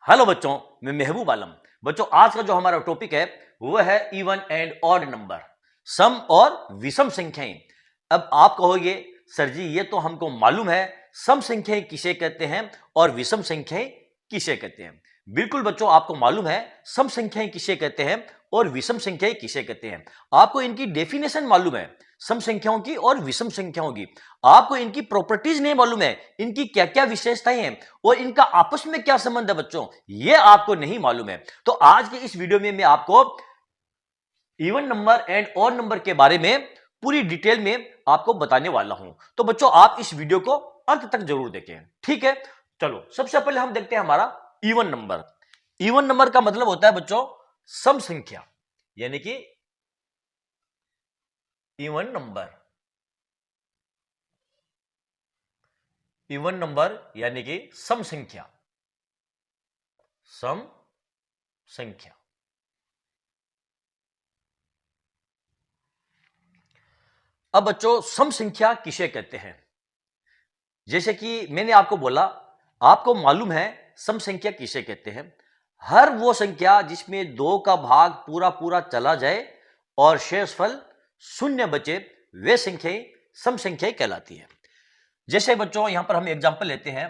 Hello बच्चों, मैं महबूब आलम। बच्चों, आज का जो हमारा टॉपिक है वो है इवन एंड ऑड नंबर, सम और विषम संख्याएं। अब आप कहोगे सर जी ये तो हमको मालूम है, सम संख्याएं किसे कहते हैं और विषम संख्याएं किसे कहते हैं। बिल्कुल बच्चों, आपको मालूम है सम संख्याएं किसे कहते हैं और विषम संख्याएं किसे कहते हैं। आपको इनकी डेफिनेशन मालूम है सम संख्याओं की और विषम संख्याओं की। आपको इनकी प्रॉपर्टीज नहीं मालूम है, इनकी क्या क्या विशेषताएं हैं और इनका आपस में क्या संबंध है बच्चों, ये आपको नहीं मालूम है। तो आज के इस वीडियो में मैं आपको even number and odd number के बारे में पूरी डिटेल में आपको बताने वाला हूं। तो बच्चों, आप इस वीडियो को अंत तक जरूर देखें, ठीक है। चलो सबसे पहले हम देखते हैं हमारा इवन नंबर। इवन नंबर का मतलब होता है बच्चों सम संख्या, यानी कि इवन नंबर। इवन नंबर यानी कि सम संख्या, सम संख्या। अब बच्चों, सम संख्या किसे कहते हैं? जैसे कि मैंने आपको बोला, आपको मालूम है सम संख्या किसे कहते हैं। हर वो संख्या जिसमें दो का भाग पूरा पूरा चला जाए और शेषफल शून्य बचे, वे संख्याएं सम संख्याएं कहलाती है। जैसे बच्चों यहां पर हम एग्जांपल लेते हैं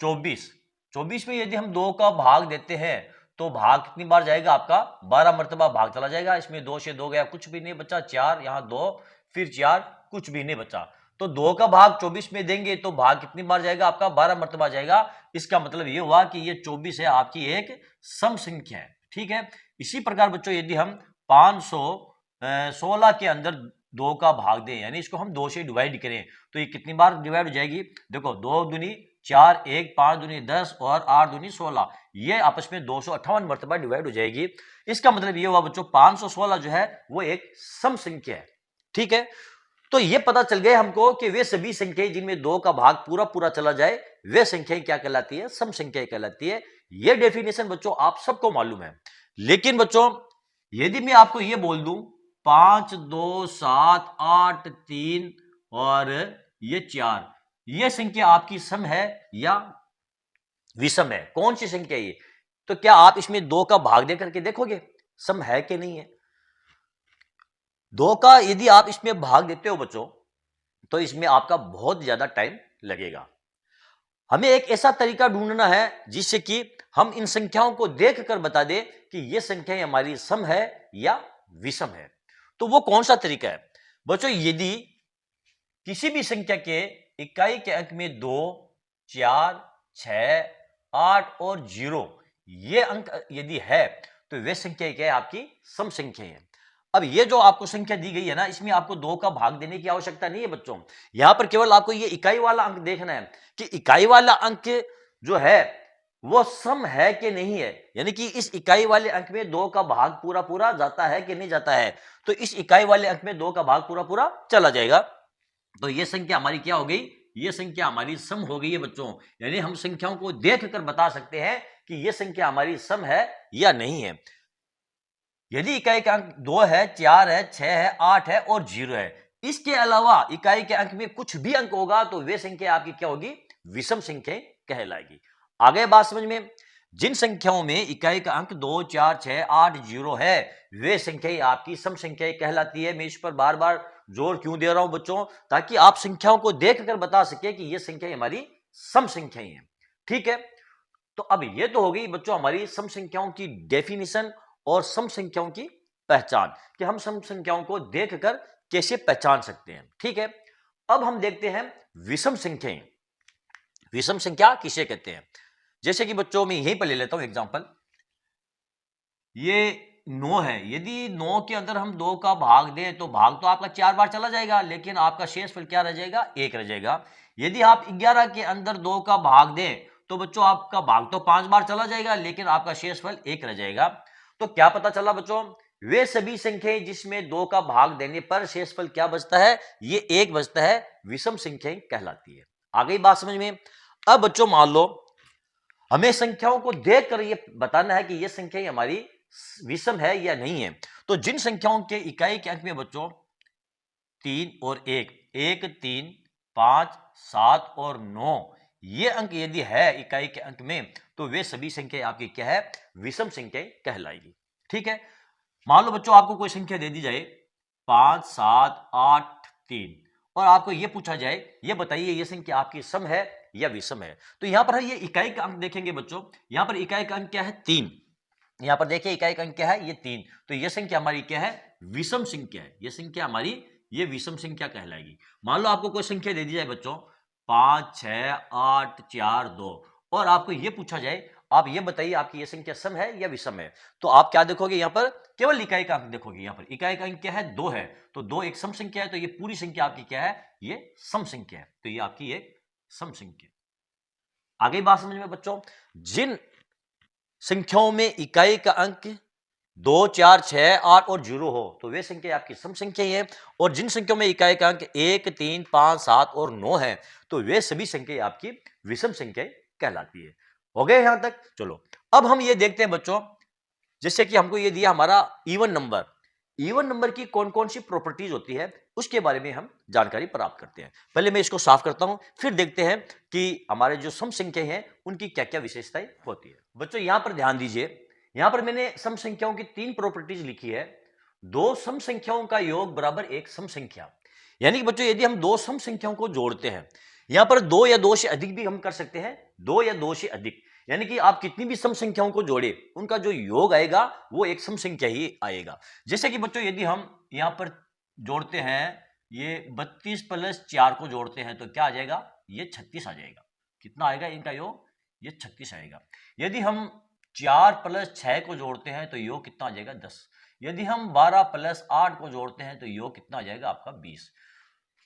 24। 24 में यदि हम दो का भाग देते हैं तो भाग कितनी बार जाएगा आपका? 12 मरतबा भाग चला जाएगा। इसमें दो से दो गया, कुछ भी नहीं बचा। 4 यहां 2, फिर 4, कुछ भी नहीं बचा। तो दो का भाग 24 में देंगे तो भाग कितनी बार जाएगा आपका? 12 मरतबा जाएगा। इसका मतलब ये हुआ कि ये 24 है आपकी एक सम संख्या है, ठीक है। इसी प्रकार बच्चों यदि हम 516 के अंदर दो का भाग दें, यानी इसको हम दो से डिवाइड करें, तो ये कितनी बार डिवाइड हो जाएगी? देखो, 2 दूनी 4, 1, 5 दूनी 10 और 8 दूनी 16, ये आपस में 258 मरतबा डिवाइड हो जाएगी। इसका मतलब ये हुआ बच्चों 516 जो है वो एक सम संख्या है, ठीक है। तो ये पता चल गया हमको कि वे सभी संख्याएं जिनमें दो का भाग पूरा पूरा चला जाए, वे संख्याएं क्या कहलाती है? सम संख्याएं कहलाती है। ये डेफिनेशन बच्चों आप सबको मालूम है। लेकिन बच्चों यदि मैं आपको ये बोल दूं 5, 2, 7, 8, 3 और ये 4, ये संख्या आपकी सम है या विषम है? कौन सी संख्या ये? तो क्या आप इसमें दो का भाग दे करके देखोगे सम है कि नहीं है? दो का यदि आप इसमें भाग देते हो बच्चों, तो इसमें आपका बहुत ज्यादा टाइम लगेगा। हमें एक ऐसा तरीका ढूंढना है जिससे कि हम इन संख्याओं को देखकर बता दें कि ये संख्याएं हमारी सम है या विषम है। तो वो कौन सा तरीका है बच्चों? यदि किसी भी संख्या के इकाई के अंक में 2, 4, 6, 8 और 0 ये अंक यदि है तो वे संख्या क्या है? आपकी सम संख्या है। अब ये जो आपको संख्या दी गई है ना, इसमें आपको दो का भाग देने की आवश्यकता नहीं है बच्चों। यहां पर केवल आपको ये इकाई वाला अंक देखना है कि इकाई वाला अंक जो है वो सम है कि नहीं है, यानी कि इस इकाई वाले अंक में दो का भाग पूरा पूरा जाता है कि नहीं जाता है। तो इस इकाई वाले अंक में दो का भाग पूरा पूरा चला जाएगा, तो ये संख्या हमारी क्या हो गई? ये संख्या हमारी सम हो गई है बच्चों। यानी हम संख्याओं को देखकर बता सकते हैं कि ये संख्या हमारी सम है या नहीं है। यदि इकाई का अंक 2 है, 4 है, 6 है, 8 है और 0 है, इसके अलावा इकाई के अंक में कुछ भी अंक होगा तो वे संख्या आपकी क्या होगी? विषम संख्या कहलाएगी। आगे बात समझ में? जिन संख्याओं में इकाई का अंक 2, 4, 6, 8, 0 है, वे संख्याएं आपकी सम संख्याएं कहलाती है। मैं इस पर बार बार जोर क्यों दे रहा हूं बच्चों? ताकि आप संख्याओं को देखकर बता सके कि ये संख्याएं हमारी सम संख्याएं हैं, ठीक है। तो अब ये तो हो गई बच्चों हमारी सम संख्याओं की डेफिनेशन और सम संख्याओं की पहचान, कि हम सम संख्याओं को देखकर कैसे पहचान सकते हैं, ठीक है। अब हम देखते हैं विषम संख्याएं। विषम संख्या किसे कहते हैं? जैसे कि बच्चों मैं यहीं पर ले लेता हूं एग्जांपल, ये 9 है। यदि 9 के अंदर हम 2 का भाग दें तो भाग तो आपका 4 बार चला जाएगा, लेकिन आपका शेषफल क्या रह जाएगा? 1 रह जाएगा। यदि आप 11 के अंदर 2 का भाग दें तो बच्चों आपका भाग तो 5 बार चला जाएगा, लेकिन आपका शेषफल 1 रह जाएगा। तो क्या पता चला बच्चों? वे सभी संख्याएं जिसमें 2 का भाग देने पर शेषफल क्या बचता है? ये 1 बचता है, विषम संख्याएं कहलाती है। आ गई बात समझ में? अब बच्चों मान लो हमें संख्याओं को देखकर ये बताना है कि ये संख्याएं हमारी विषम है या नहीं है। तो जिन संख्याओं के इकाई के अंक में बच्चों 3 और 1, 1, 3, 5, 7 और 9 ये अंक यदि है इकाई के अंक में तो वे सभी संख्या आपकी क्या है, विषम संख्या कहलाएगी। ठीक है, मान लो बच्चों आपको कोई संख्या दे दी जाए 5 7 8 3 और आपको ये पूछा जाए ये बताइए ये संख्या आपकी सम है या विषम है। तो यहां पर ये इकाई का अंक देखेंगे बच्चों, यहां पर इकाई का अंक क्या है 3, यहां पर देखिए इकाई का अंक क्या है ये 3, तो ये संख्या हमारी क्या है, विषम संख्या है। ये संख्या हमारी ये विषम संख्या कहलाएगी। मान लो आपको कोई संख्या दे दी जाए बच्चों 5 6 8 4 2 और आपको ये पूछा जाए आप ये बताइए आपकी ये संख्या सम है या विषम है, तो आप क्या देखोगे यहां पर केवल इकाई का अंक देखोगे। यहां पर इकाई का अंक क्या है 2 है, तो 2 एक सम संख्या है, तो ये पूरी संख्या आपकी क्या है, ये सम संख्या है, तो ये आपकी एक सम संख्या। आगे बात समझ में बच्चों, जिन संख्याओं में इकाई का अंक 2 4 6 8 और 0 हो तो वे संख्या आपकी सम संख्या ही है, और जिन संख्याओं में इकाई का अंक 1 3 5 7 और 9 है तो वे सभी संख्या आपकी विषम संख्या कहलाती है। हो गए यहां तक। चलो अब हम ये देखते हैं बच्चों, जैसे कि हमको ये दिया हमारा इवन नंबर, इवन नंबर की कौन कौन सी प्रॉपर्टीज होती है उसके बारे में हम जानकारी प्राप्त करते हैं। पहले मैं इसको साफ करता हूं, फिर देखते हैं कि हमारे जो सम संख्या हैं उनकी क्या क्या विशेषताएं होती है। बच्चों यहां पर ध्यान दीजिए, यहां पर मैंने सम संख्याओं की 3 प्रॉपर्टीज लिखी है। दो सम संख्याओं का योग बराबर एक सम संख्या, यानी कि बच्चों यदि हम दो सम संख्याओं को जोड़ते हैं, यहां पर 2 या 2 से अधिक भी हम कर सकते हैं, 2 या 2 से अधिक, यानी कि आप कितनी भी सम संख्याओं को जोड़े उनका जो योग आएगा वो एक सम संख्या ही आएगा। जैसे कि बच्चों यदि हम यहां पर जोड़ते हैं ये 32 प्लस 4 को जोड़ते हैं तो क्या आ जाएगा, ये 36 आ जाएगा। कितना आएगा इनका योग, ये 36 आएगा। यदि हम 4 प्लस 6 को जोड़ते हैं तो योग कितना आ जाएगा 10। यदि हम 12 प्लस 8 को जोड़ते हैं तो योग कितना आ जाएगा आपका 20।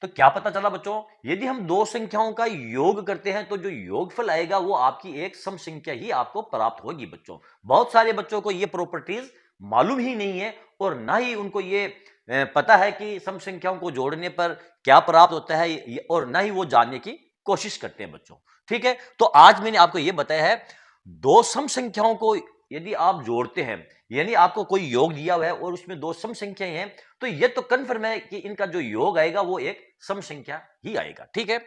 तो क्या पता चला बच्चों, यदि हम दो संख्याओं का योग करते हैं तो जो योगफल आएगा वो आपकी एक सम संख्या ही आपको प्राप्त होगी। बच्चों बहुत सारे बच्चों को ये प्रॉपर्टीज मालूम ही नहीं है और ना ही उनको ये पता है कि सम संख्याओं को जोड़ने पर क्या प्राप्त होता है, और ना ही वो जानने की कोशिश करते हैं बच्चों। ठीक है, तो आज मैंने आपको ये बताया है दो सम संख्याओं को यदि आप जोड़ते हैं, यानी आपको कोई योग दिया हुआ है और उसमें दो सम संख्याएं हैं, तो ये तो कन्फर्म है कि इनका जो योग आएगा वो एक सम संख्या ही आएगा। ठीक है,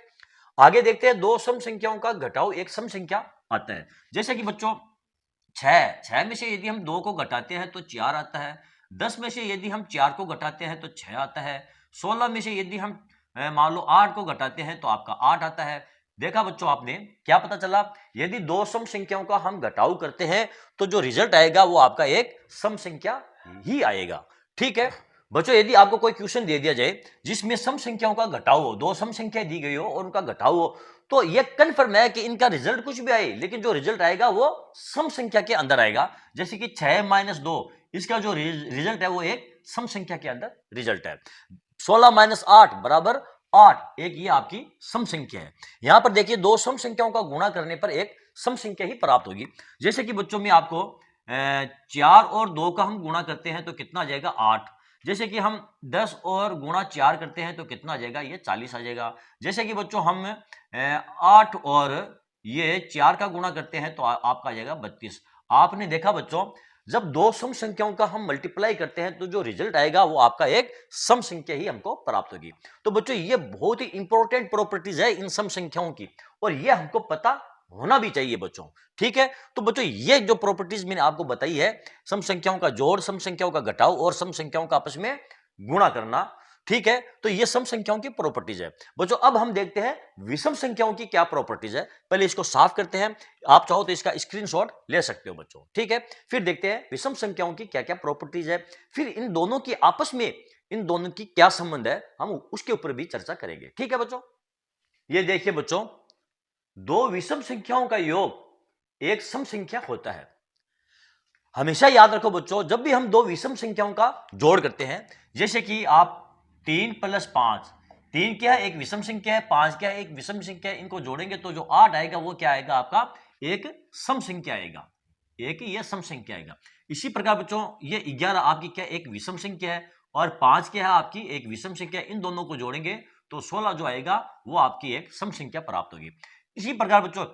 आगे देखते हैं दो सम संख्याओं का घटाव एक सम संख्या आता है। जैसे कि बच्चों 6 में से यदि हम 2 को घटाते हैं तो 4 आता है, 10 में से यदि हम 4 को घटाते हैं तो 6 आता है, 16 में से यदि हम मान लो 8 को घटाते हैं तो आपका 8 आता है। देखा बच्चों आपने क्या पता चला, यदि दो सम संख्याओं का हम घटाव करते हैं तो जो रिजल्ट आएगा वो आपका एक सम संख्या ही आएगा। ठीक है बच्चों, यदि आपको कोई क्वेश्चन दे दिया जाए जिसमें सम संख्याओं का घटाव हो, दो सम संख्या दी गई हो और उनका घटाव हो, तो यह कन्फर्म है कि इनका रिजल्ट कुछ भी आए लेकिन जो रिजल्ट आएगा वो सम संख्या के अंदर आएगा। जैसे कि 6 - 2 इसका जो रिजल्ट है वो एक सम संख्या के अंदर रिजल्ट है। 16 - 8 बराबर 8, एक ये आपकी सम संख्या है। यहां पर देखिए दो सम संख्याओं का गुणा करने पर एक सम संख्या ही प्राप्त होगी। जैसे कि बच्चों में आपको 4 और 2 का हम गुणा करते हैं तो कितना आ जाएगा 8। जैसे कि हम 10 और गुणा 4 करते हैं तो कितना आ जाएगा, ये 40 आ जाएगा। जैसे कि बच्चों हम 8 और ये 4 का गुणा करते हैं तो आपका आ जाएगा 32। आपने देखा बच्चों, जब दो सम संख्याओं का हम मल्टीप्लाई करते हैं तो जो रिजल्ट आएगा वो आपका एक सम संख्या ही हमको प्राप्त होगी। तो बच्चों ये बहुत ही इंपॉर्टेंट प्रॉपर्टीज है इन सम संख्याओं की, और ये हमको पता होना भी चाहिए बच्चों। ठीक है, तो बच्चों ये जो प्रॉपर्टीज मैंने आपको बताई है, सम संख्याओं का जोड़, सम संख्याओं का घटाव और सम संख्याओं का आपस में गुणा करना, ठीक है, तो ये सम संख्याओं की प्रॉपर्टीज है। बच्चों अब हम देखते हैं विषम संख्याओं की क्या प्रॉपर्टीज है। पहले इसको साफ करते हैं, आप चाहो तो इसका स्क्रीनशॉट ले सकते हो बच्चों। ठीक है, फिर देखते हैं विषम संख्याओं की क्या क्या प्रॉपर्टीज है, फिर इन दोनों की आपस में इन दोनों की क्या संबंध है, हम उसके ऊपर भी चर्चा करेंगे। ठीक है बच्चों, ये देखिए बच्चों, दो विषम संख्याओं का योग एक सम संख्या होता है। हमेशा याद रखो बच्चों, जब भी हम दो विषम संख्याओं का जोड़ करते हैं, जैसे कि आप 3 + 5, 3 क्या है, एक विषम संख्या है, 5 क्या है, एक विषम संख्या है, इनको जोड़ेंगे तो जो 8 आएगा वो क्या आएगा, आपका एक सम संख्या आएगा, एक ये सम संख्या आएगा। इसी प्रकार बच्चों ये 11 आपकी क्या एक विषम संख्या है और 5 क्या है आपकी एक विषम संख्या, इन दोनों को जोड़ेंगे तो 16 जो आएगा वो आपकी एक सम संख्या प्राप्त होगी। इसी प्रकार बच्चों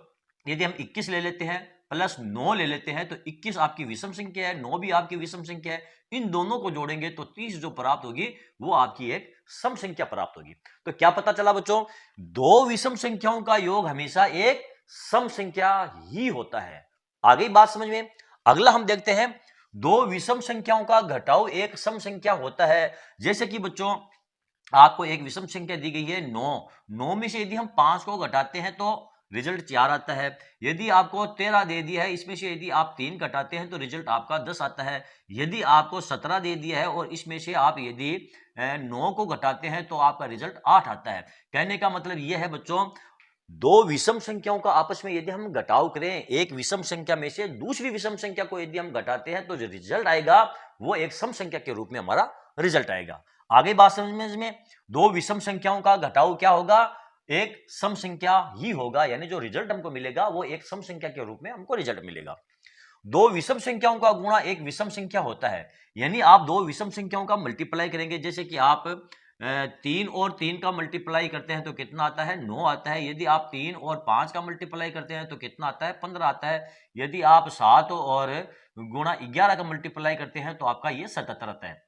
यदि हम 21 ले लेते हैं प्लस 9 ले लेते हैं तो 21 आपकी विषम संख्या है, 9 भी आपकी विषम संख्या है, इन दोनों को जोड़ेंगे तो 30 जो प्राप्त होगी वो आपकी एक सम संख्या प्राप्त होगी। तो क्या पता चला बच्चों, दो विषम संख्याओं का योग हमेशा एक सम संख्या ही होता है। आगे बात समझ में। अगला हम देखते हैं, दो विषम संख्याओं का घटाव एक सम संख्या होता है। जैसे कि बच्चों आपको एक विषम संख्या दी गई है 9, 9 में से यदि हम 5 को घटाते हैं तो रिजल्ट 4 आता है। यदि आपको 13 दे दिया है, इसमें से यदि आप 3 घटाते हैं तो रिजल्ट आपका 10 आता है। यदि आपको 17 दे दिया है और इसमें से आप यदि 9 को घटाते हैं तो आपका रिजल्ट 8 आता है। कहने का मतलब यह है बच्चों, दो विषम संख्याओं का आपस में यदि हम घटाव करें, एक विषम संख्या में से दूसरी विषम संख्या को यदि हम घटाते हैं तो जो रिजल्ट आएगा वो एक सम संख्या के रूप में हमारा रिजल्ट आएगा। आगे बात समझ में, दो विषम संख्याओं का घटाव क्या होगा, एक सम संख्या ही होगा, यानी जो रिजल्ट हमको मिलेगा वो एक सम संख्या के रूप में हमको रिजल्ट मिलेगा। दो विषम संख्याओं का गुणा एक विषम संख्या होता है, यानी आप दो विषम संख्याओं का मल्टीप्लाई करेंगे। जैसे कि आप 3 और 3 का मल्टीप्लाई करते हैं तो कितना आता है, 9 आता है। यदि आप 3 और 5 का मल्टीप्लाई करते हैं तो कितना आता है, 15 आता है। यदि आप 7 और गुणा 11 का मल्टीप्लाई करते हैं तो आपका ये 77 आता है।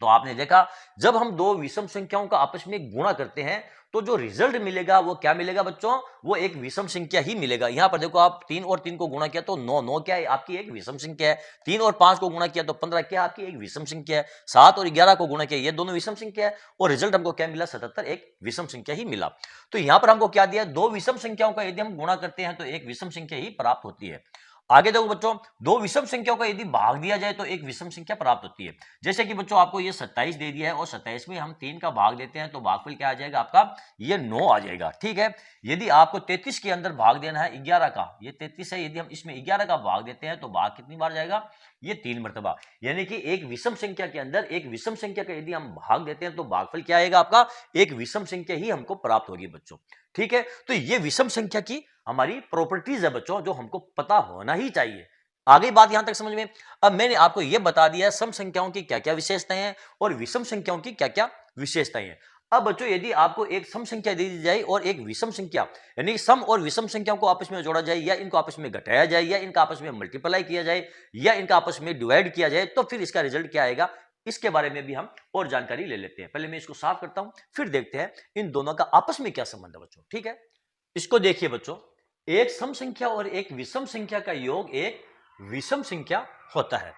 तो आपने देखा, जब हम दो विषम संख्याओं का आपस में गुणा करते हैं तो जो रिजल्ट मिलेगा वो क्या मिलेगा बच्चों, वो एक विषम संख्या ही मिलेगा। यहां पर देखो, आप 3 और 3 को गुणा किया तो 9, 9 क्या है, आपकी एक विषम संख्या है। 3 और 5 को गुणा किया तो 15 क्या, आपकी एक विषम संख्या है। 7 और 11 को गुणा किया, ये दोनों विषम संख्या है और रिजल्ट हमको क्या मिला, 77, एक विषम संख्या ही मिला। तो यहां पर हमको क्या दिया, दो विषम संख्याओं का यदि हम गुणा करते हैं तो एक विषम संख्या ही प्राप्त होती है। आगे देखो बच्चों, दो विषम संख्याओं का यदि भाग दिया जाए तो एक विषम संख्या प्राप्त होती है। जैसे कि बच्चों आपको ये 27 दे दिया है और 27 में हम 3 का भाग देते हैं तो भागफल क्या आ जाएगा आपका, ये 9 आ जाएगा। ठीक है। यदि आपको 33 के अंदर भाग देना है 11 का, ये 33 है, यदि हम इसमें 11 का भाग देते हैं तो भाग कितनी बार जाएगा, ये 3 मरतबा। यानी कि एक विषम संख्या के अंदर एक विषम संख्या का यदि हम भाग देते हैं तो भागफल क्या आएगा आपका, एक विषम संख्या ही हमको प्राप्त होगी बच्चों। ठीक है। तो ये विषम संख्या की हमारी प्रॉपर्टीज है बच्चों, जो हमको पता होना ही चाहिए। आगे बात यहां तक समझ में। अब मैंने आपको यह बता दिया सम संख्याओं की क्या क्या विशेषताएं हैं और विषम संख्याओं की क्या क्या विशेषताएं हैं। अब बच्चों यदि आपको एक सम संख्या दे दी जाए और एक विषम संख्या, यानी सम और विषम संख्याओं को आपस में जोड़ा जाए या इनको आपस में घटाया जाए या इनका आपस में मल्टीप्लाई किया जाए या इनका आपस में डिवाइड किया जाए, तो फिर इसका रिजल्ट क्या आएगा, इसके बारे में भी हम और जानकारी ले लेते हैं। पहले मैं इसको साफ करता हूं, फिर देखते हैं इन दोनों का आपस में क्या संबंध है बच्चों। ठीक है। इसको देखिए बच्चों, एक सम संख्या और एक विषम संख्या का योग एक विषम संख्या होता है।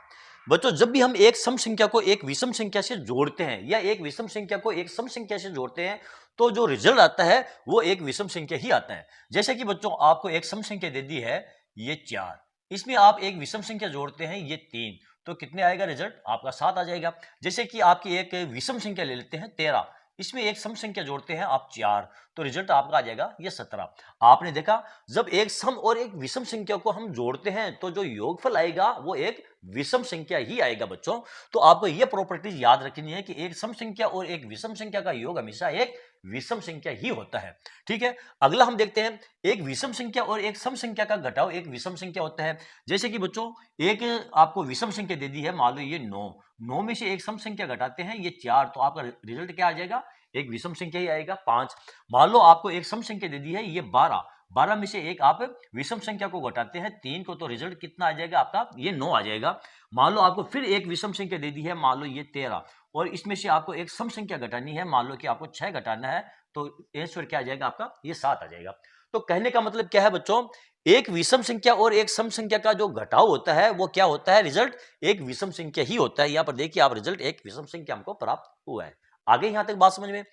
बच्चों जब भी हम एक सम संख्या को एक विषम संख्या से जोड़ते हैं या एक विषम संख्या को एक सम संख्या से जोड़ते हैं तो जो रिजल्ट आता है वो एक विषम संख्या ही आता है। जैसे कि बच्चों आपको एक सम संख्या दे दी है ये 4, इसमें आप एक विषम संख्या जोड़ते हैं ये 3, तो कितने आएगा रिजल्ट, आपका 7 आ जाएगा। जैसे कि आपकी एक विषम संख्या ले लेते हैं 13, इसमें एक सम संख्या जोड़ते हैं आप 4, तो रिजल्ट आपका आ जाएगा ये 17। आपने देखा, जब एक सम और एक विषम संख्या को हम जोड़ते हैं तो जो योगफल आएगा वो एक विषम संख्या ही आएगा बच्चों। तो आपको ये प्रॉपर्टीज याद रखनी है कि एक सम संख्या और एक विषम संख्या का योग हमेशा एक विषम संख्या ही होता है। ठीक है। अगला हम देखते हैं, एक विषम संख्या और एक सम संख्या का घटाव एक विषम संख्या होता है। जैसे कि बच्चों एक आपको विषम संख्या दे दी है, मान लो ये 9, 9 में से एक सम संख्या घटाते हैं ये 4, तो आपका रिजल्ट क्या आ जाएगा, एक विषम संख्या ही आएगा 5। मान लो आपको एक सम संख्या दे दी है ये 12, 12 में से एक आप विषम संख्या को घटाते हैं 3 को, तो रिजल्ट कितना आ जाएगा आपका, ये 9 आ जाएगा। मान लो आपको फिर एक विषम संख्या दे दी है, मान लो ये 13, और इसमें से आपको एक सम संख्या घटानी है, मान लो कि आपको 6 घटाना है, तो आंसर क्या आ जाएगा आपका, ये 7 आ जाएगा। तो कहने का मतलब क्या है बच्चों, एक विषम संख्या और एक सम संख्या का जो घटाव होता है वो क्या होता है, रिजल्ट एक विषम संख्या ही होता है। यहां पर देखिए आप, रिजल्ट एक विषम संख्या हमको प्राप्त हुआ है। आगे यहां तक बात समझ में।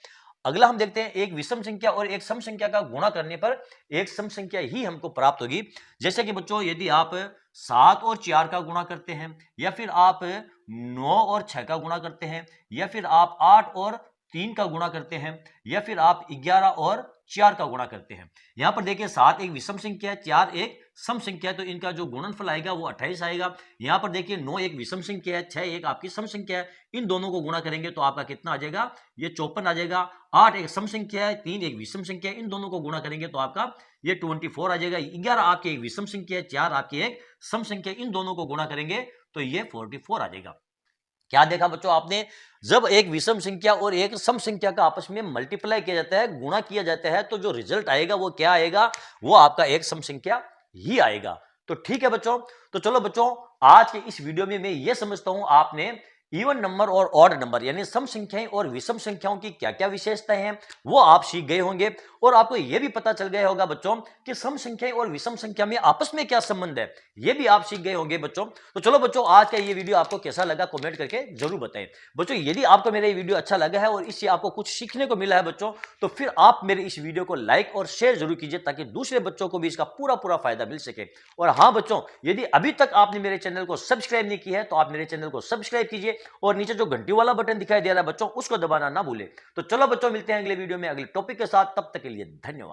अगला हम देखते हैं, एक विषम संख्या और एक सम संख्या का गुणा करने पर एक सम संख्या ही हमको प्राप्त होगी। जैसे कि बच्चों यदि आप 7 और 4 का गुणा करते हैं, या फिर आप 9 और 6 का गुणा करते हैं, या फिर आप 8 और 3 का गुणा करते हैं, या फिर आप 11 और 4 का गुणा करते हैं। यहां पर देखिए 7 एक विषम संख्या है, 4 एक सम संख्या है, तो इनका जो गुणनफल आएगा वो 28 आएगा। यहां पर देखिए 9 एक विषम संख्या है, 6 एक आपकी सम संख्या है, इन दोनों को गुणा करेंगे तो आपका कितना आ जाएगा, ये 54 आ जाएगा। 8 एक सम संख्या है, 3 एक विषम संख्या है, इन दोनों को गुणा करेंगे तो आपका ये 24 आ जाएगा। 11 आपकी एक विषम संख्या है, 4 आपकी एक सम संख्या, इन दोनों को गुणा करेंगे तो ये 44 आ जाएगा। क्या देखा बच्चों आपने, जब एक विषम संख्या और एक सम संख्या का आपस में मल्टीप्लाई किया जाता है, गुणा किया जाता है, तो जो रिजल्ट आएगा वो क्या आएगा, वो आपका एक सम संख्या ही आएगा। तो ठीक है बच्चों, तो चलो बच्चों आज के इस वीडियो में मैं ये समझता हूं आपने इवन नंबर और ऑड नंबर यानी सम संख्याएं और विषम संख्याओं की क्या क्या विशेषताएं हैं वो आप सीख गए होंगे, और आपको यह भी पता चल गया होगा बच्चों कि सम संख्याएं और विषम संख्या में आपस में क्या संबंध है, ये भी आप सीख गए होंगे बच्चों। तो चलो बच्चों, आज का ये वीडियो आपको कैसा लगा कमेंट करके जरूर बताएं। बच्चों यदि आपको मेरा ये वीडियो अच्छा लगा है और इससे आपको कुछ सीखने को मिला है बच्चों, तो फिर आप मेरे इस वीडियो को लाइक और शेयर जरूर कीजिए ताकि दूसरे बच्चों को भी इसका पूरा पूरा फायदा मिल सके। और हाँ बच्चों, यदि अभी तक आपने मेरे चैनल को सब्सक्राइब नहीं किया है तो आप मेरे चैनल को सब्सक्राइब कीजिए और नीचे जो घंटी वाला बटन दिखाई दे रहा है बच्चों, उसको दबाना ना भूले। तो चलो बच्चों, मिलते हैं अगले वीडियो में अगले टॉपिक के साथ, तब तक के लिए धन्यवाद।